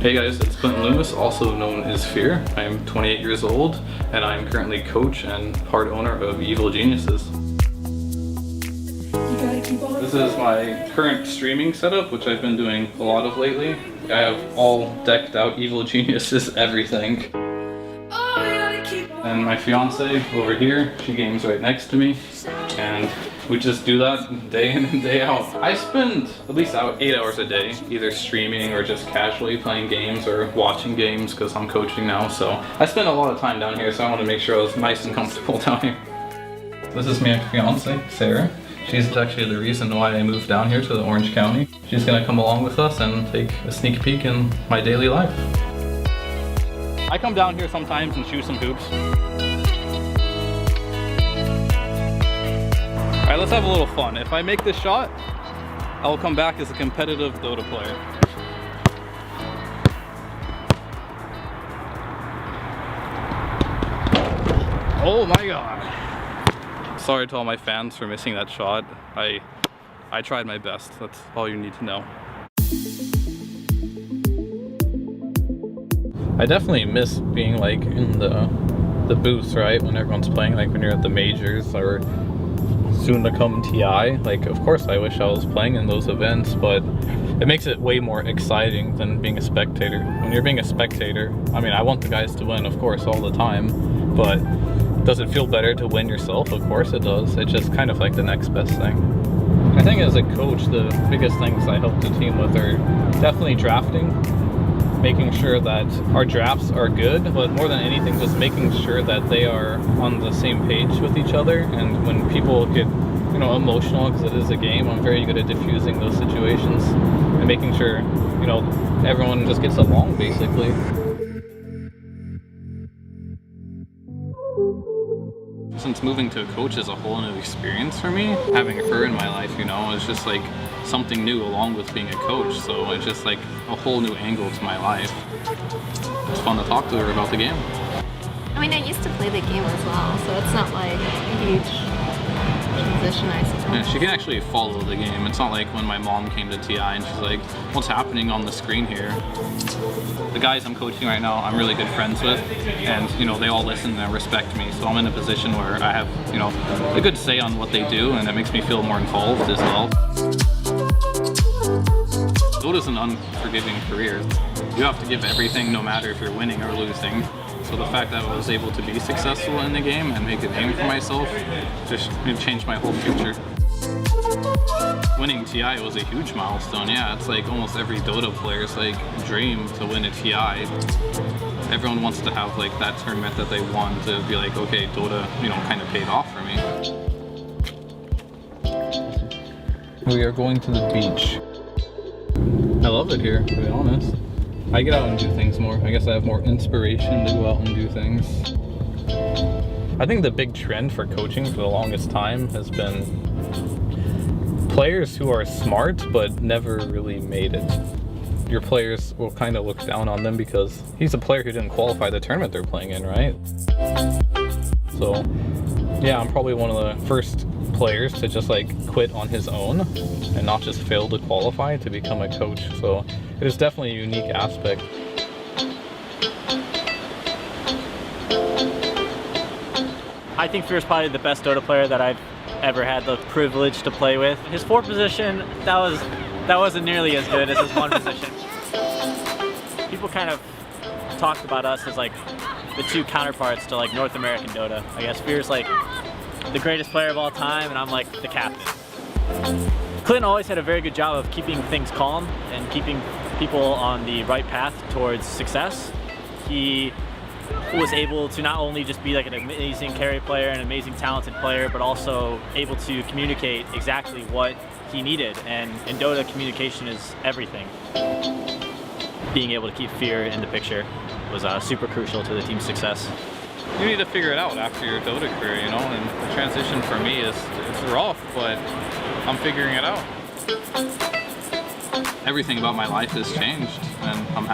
Hey guys, it's Clinton Loomis, also known as Fear. I'm 28 years old, and I'm currently coach and part owner of Evil Geniuses. This is my current streaming setup, which I've been doing a lot of lately. I have all decked out Evil Geniuses everything. And my fiance over here, she games right next to me, and we just do that day in and day out. I spend at least 8 hours a day, either streaming or just casually playing games or watching games because I'm coaching now. So I spend a lot of time down here, so I want to make sure I was nice and comfortable down here. This is my fiance, Sarah. She's actually the reason why I moved down here to the Orange County. She's gonna come along with us and take a sneak peek in my daily life. I come down here sometimes and shoot some hoops. Alright, let's have a little fun. If I make this shot, I will come back as a competitive Dota player. Oh my god. Sorry to all my fans for missing that shot. I tried my best. That's all you need to know. I definitely miss being like in the booth, right? When everyone's playing, like when you're at the majors or soon to come TI. Like, of course I wish I was playing in those events, but it makes it way more exciting than being a spectator. When you're being a spectator, I mean, I want the guys to win, of course, all the time, but does it feel better to win yourself? Of course it does. It's just kind of like the next best thing. I think as a coach, the biggest things I help the team with are definitely drafting, making sure that our drafts are good, but more than anything, just making sure that they are on the same page with each other. And when people get, you know, emotional, because it is a game, I'm very good at diffusing those situations and making sure, you know, everyone just gets along, basically. Since moving to a coach is a whole new experience for me, having her in my life, you know, is just like something new along with being a coach. So it's just like a whole new angle to my life. It's fun to talk to her about the game. I mean, I used to play the game as well, so it's not like a huge transition, I suppose. Yeah, she can actually follow the game. It's not like when my mom came to TI and she's like, what's happening on the screen here? The guys I'm coaching right now, I'm really good friends with, and you know, they all listen and respect me, so I'm in a position where I have, you know, a good say on what they do, and it makes me feel more involved as well. Dota's an unforgiving career. You have to give everything no matter if you're winning or losing. So the fact that I was able to be successful in the game and make a name for myself just changed my whole future. Winning TI was a huge milestone. Yeah, it's like almost every Dota player's like dream to win a TI. Everyone wants to have like that tournament that they won to be like, okay, Dota, you know, kind of paid off for me. We are going to the beach. I love it here, to be honest. I get out and do things more. I guess I have more inspiration to go out and do things. I think the big trend for coaching for the longest time has been players who are smart but never really made it. Your players will kind of look down on them because he's a player who didn't qualify the tournament they're playing in, right? So yeah, I'm probably one of the first players to just like quit on his own and not just fail to qualify to become a coach. So it is definitely a unique aspect. I think Fear is probably the best Dota player that I've ever had the privilege to play with. His 4 position, that wasn't nearly as good as his 1 position. People kind of talked about us as like the 2 counterparts to like North American Dota. I guess Fear's like the greatest player of all time, and I'm like the captain. Clinton always had a very good job of keeping things calm and keeping people on the right path towards success. He was able to not only just be like an amazing carry player, an amazing talented player, but also able to communicate exactly what he needed. And in Dota, communication is everything. Being able to keep Fear in the picture was super crucial to the team's success. You need to figure it out after your Dota career, you know, and the transition for me is, it's rough, but I'm figuring it out. Everything about my life has changed, and I'm happy.